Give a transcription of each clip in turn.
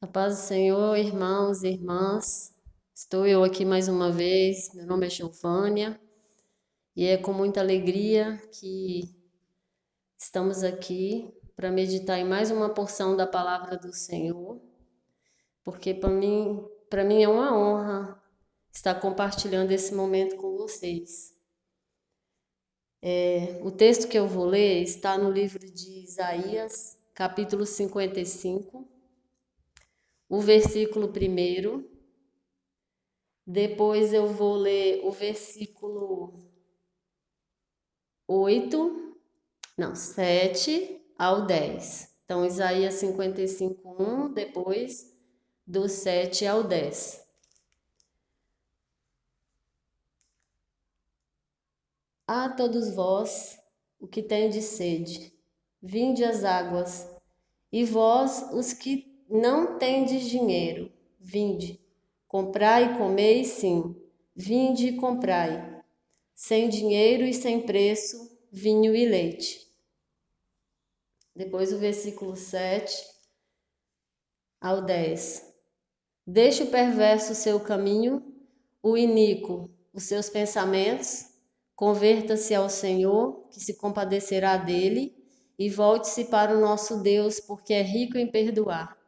A paz do Senhor, irmãos e irmãs. Estou eu aqui mais uma vez. Meu nome é Giovânia e é com muita alegria que estamos aqui para meditar em mais uma porção da palavra do Senhor, porque para mim é uma honra estar compartilhando esse momento com vocês. O texto que eu vou ler está no livro de Isaías, capítulo 55, o versículo 1. Depois eu vou ler o versículo 8, não, 7 ao 10. Então, Isaías 55, 1, depois do 7 ao 10. A todos vós, o que tendes sede, vinde às águas, e vós, os que não tendes dinheiro, vinde, comprai e comei, sim, vinde e comprai, sem dinheiro e sem preço, vinho e leite. Depois o versículo 7 ao 10. Deixe o perverso o seu caminho, o iníquo os seus pensamentos, converta-se ao Senhor, que se compadecerá dele, e volte-se para o nosso Deus, porque é rico em perdoar.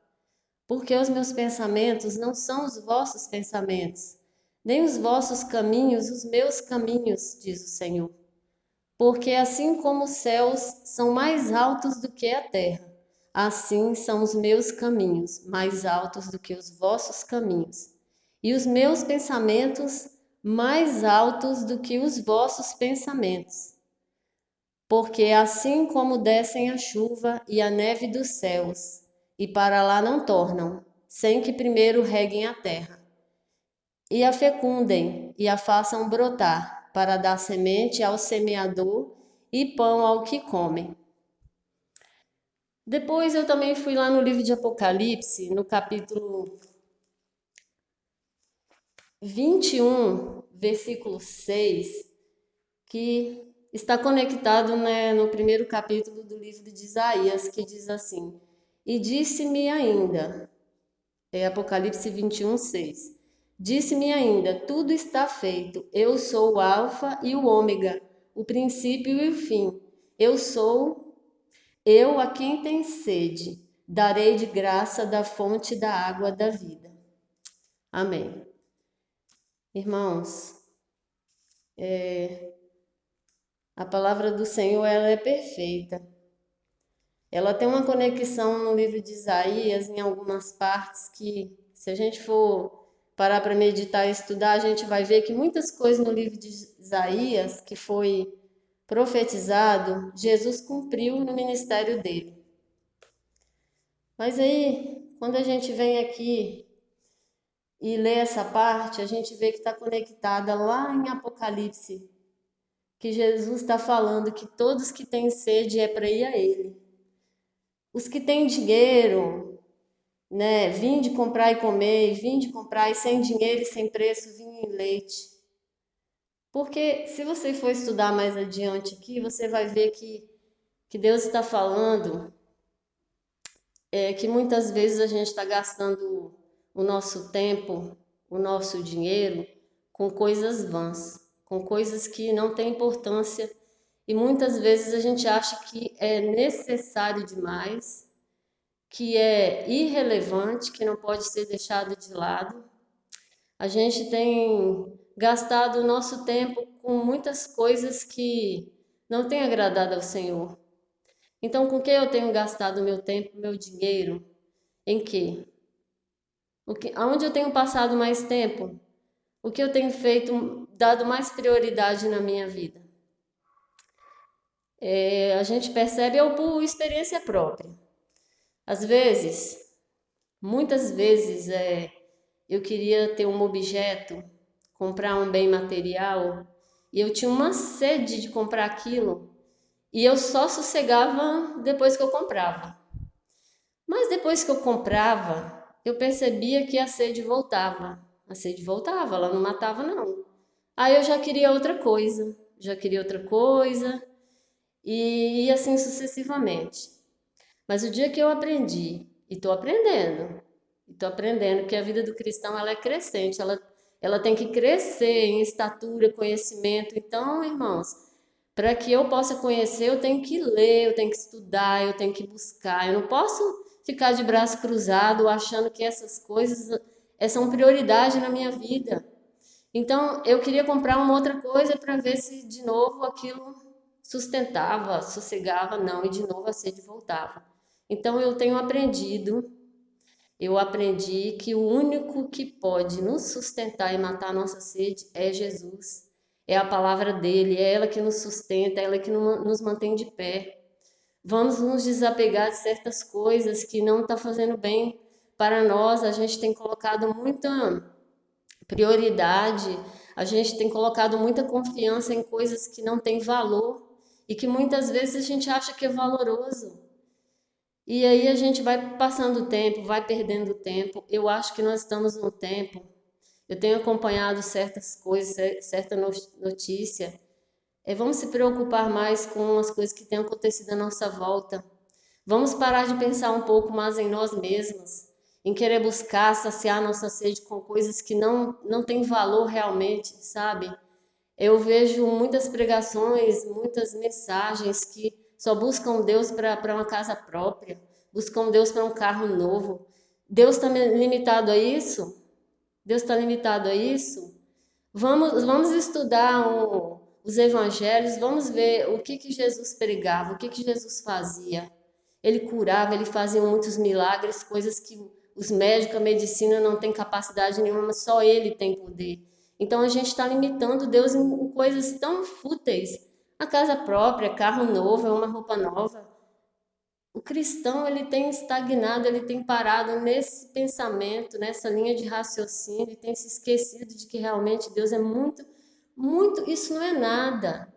Porque os meus pensamentos não são os vossos pensamentos, nem os vossos caminhos os meus caminhos, diz o Senhor. Porque assim como os céus são mais altos do que a terra, assim são os meus caminhos mais altos do que os vossos caminhos, e os meus pensamentos mais altos do que os vossos pensamentos. Porque assim como descem a chuva e a neve dos céus, e para lá não tornam, sem que primeiro reguem a terra, e a fecundem e a façam brotar, para dar semente ao semeador e pão ao que come. Depois eu também fui lá no livro de Apocalipse, no capítulo 21, versículo 6, que está conectado, né, no primeiro capítulo do livro de Isaías, que diz assim: E disse-me ainda, Apocalipse 21, 6. Disse-me ainda: tudo está feito. Eu sou o Alfa e o Ômega, o princípio e o fim. Eu a quem tem sede, darei de graça da fonte da água da vida. Amém. Irmãos, a palavra do Senhor ela é perfeita. Ela tem uma conexão no livro de Isaías em algumas partes que, se a gente for parar para meditar e estudar, a gente vai ver que muitas coisas no livro de Isaías que foi profetizado, Jesus cumpriu no ministério dele. Mas aí, quando a gente vem aqui e lê essa parte, a gente vê que está conectada lá em Apocalipse, que Jesus está falando que todos que têm sede é para ir a Ele. Os que têm dinheiro, né? Vinde comprar e comer, vinde comprar e sem dinheiro e sem preço, vinho e leite. Porque se você for estudar mais adiante aqui, você vai ver que Deus está falando que muitas vezes a gente está gastando o nosso tempo, o nosso dinheiro com coisas vãs, com coisas que não têm importância e muitas vezes a gente acha que é necessário demais, que é irrelevante, que não pode ser deixado de lado. A gente tem gastado o nosso tempo com muitas coisas que não têm agradado ao Senhor. Então, com que eu tenho gastado meu tempo, meu dinheiro? Em quê? Aonde eu tenho passado mais tempo? O que eu tenho feito, dado mais prioridade na minha vida? A gente percebe por experiência própria. Às vezes, muitas vezes, eu queria ter um objeto, comprar um bem material, e eu tinha uma sede de comprar aquilo, e eu só sossegava depois que eu comprava. Mas depois que eu comprava, eu percebia que a sede voltava. A sede voltava, ela não matava, não. Aí eu já queria outra coisa, e assim sucessivamente. Mas o dia que eu aprendi, e estou aprendendo, Estou aprendendo que a vida do cristão ela é crescente, ela tem que crescer em estatura, conhecimento. Então, irmãos, para que eu possa conhecer, eu tenho que ler, eu tenho que estudar, eu tenho que buscar. Eu não posso ficar de braço cruzado achando que essas coisas são prioridade na minha vida. Então, eu queria comprar uma outra coisa para ver se de novo aquilo sustentava, sossegava, não, e de novo a sede voltava. Então, eu aprendi que o único que pode nos sustentar e matar a nossa sede é Jesus. É a palavra dele, é ela que nos sustenta, é ela que nos mantém de pé. Vamos nos desapegar de certas coisas que não estão fazendo bem para nós. A gente tem colocado muita prioridade, a gente tem colocado muita confiança em coisas que não têm valor e que muitas vezes a gente acha que é valoroso. E aí a gente vai passando o tempo, vai perdendo o tempo. Eu acho que nós estamos num tempo. Eu tenho acompanhado certas coisas, certa notícia. Vamos se preocupar mais com as coisas que têm acontecido à nossa volta. Vamos parar de pensar um pouco mais em nós mesmos, em querer buscar saciar nossa sede com coisas que não têm valor realmente, sabe? Eu vejo muitas pregações, muitas mensagens que só buscam Deus para uma casa própria, buscam Deus para um carro novo. Deus está limitado a isso? Deus está limitado a isso? Vamos estudar os evangelhos, vamos ver o que Jesus pregava, o que Jesus fazia. Ele curava, ele fazia muitos milagres, coisas que os médicos, a medicina não tem capacidade nenhuma, mas só ele tem poder. Então a gente está limitando Deus em coisas tão fúteis. A casa própria, carro novo, uma roupa nova. O cristão ele tem estagnado, ele tem parado nesse pensamento, nessa linha de raciocínio, e tem se esquecido de que realmente Deus é muito, muito, isso não é nada.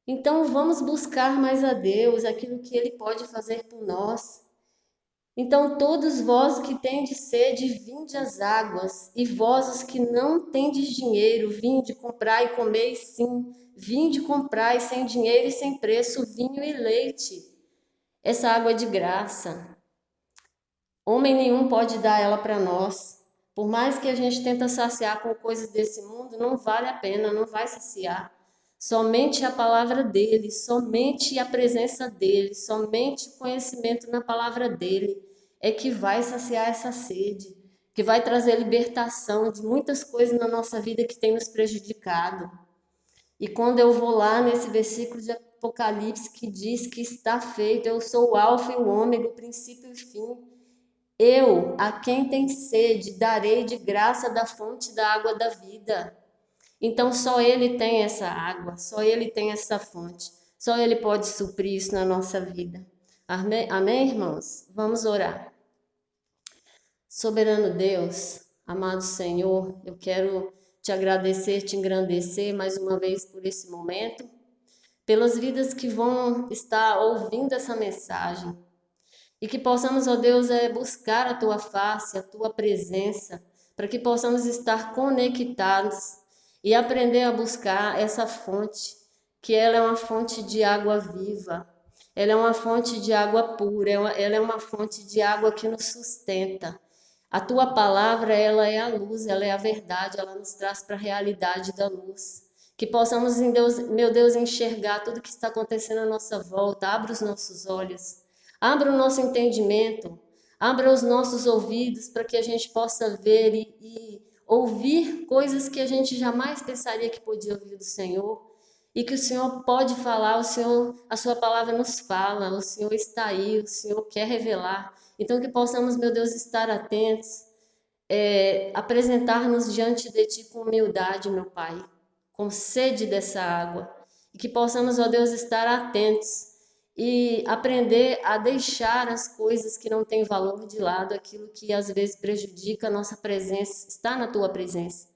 Então vamos buscar mais a Deus, aquilo que Ele pode fazer por nós. Então todos vós que tendes sede, vinde às águas, e vós os que não tendes dinheiro, vinde, comprai e comei sim, vinde, comprai sem dinheiro e sem preço vinho e leite. Essa água é de graça. Homem nenhum pode dar ela para nós. Por mais que a gente tenta saciar com coisas desse mundo, não vale a pena, não vai saciar. Somente a palavra dele, somente a presença dele, somente o conhecimento na palavra dele é que vai saciar essa sede, que vai trazer libertação de muitas coisas na nossa vida que tem nos prejudicado. E quando eu vou lá nesse versículo de Apocalipse que diz que está feito, eu sou o alfa e o ômega, o princípio e o fim. Eu, a quem tem sede, darei de graça da fonte da água da vida. Então só Ele tem essa água, só Ele tem essa fonte, só Ele pode suprir isso na nossa vida. Amém, amém, irmãos? Vamos orar. Soberano Deus, amado Senhor, eu quero te agradecer, te engrandecer mais uma vez por esse momento, pelas vidas que vão estar ouvindo essa mensagem. E que possamos, ó Deus, buscar a tua face, a tua presença, para que possamos estar conectados e aprender a buscar essa fonte, que ela é uma fonte de água viva, ela é uma fonte de água pura, ela é uma fonte de água que nos sustenta. A tua palavra, ela é a luz, ela é a verdade, ela nos traz para a realidade da luz. Que possamos, em Deus, meu Deus, enxergar tudo que está acontecendo à nossa volta, abra os nossos olhos. Abra o nosso entendimento, abra os nossos ouvidos para que a gente possa ver e ouvir coisas que a gente jamais pensaria que podia ouvir do Senhor e que o Senhor pode falar, o Senhor, a sua palavra nos fala, o Senhor está aí, o Senhor quer revelar. Então que possamos, meu Deus, estar atentos, apresentar-nos diante de Ti com humildade, meu Pai, com sede dessa água, e que possamos, ó Deus, estar atentos e aprender a deixar as coisas que não têm valor de lado, aquilo que às vezes prejudica a nossa presença, está na Tua presença.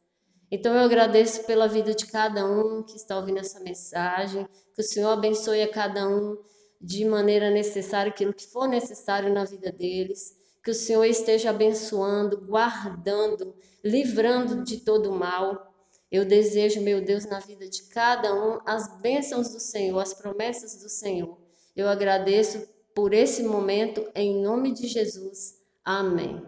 Então eu agradeço pela vida de cada um que está ouvindo essa mensagem, que o Senhor abençoe a cada um de maneira necessária, aquilo que for necessário na vida deles, que o Senhor esteja abençoando, guardando, livrando de todo mal. Eu desejo, meu Deus, na vida de cada um, as bênçãos do Senhor, as promessas do Senhor. Eu agradeço por esse momento, em nome de Jesus. Amém.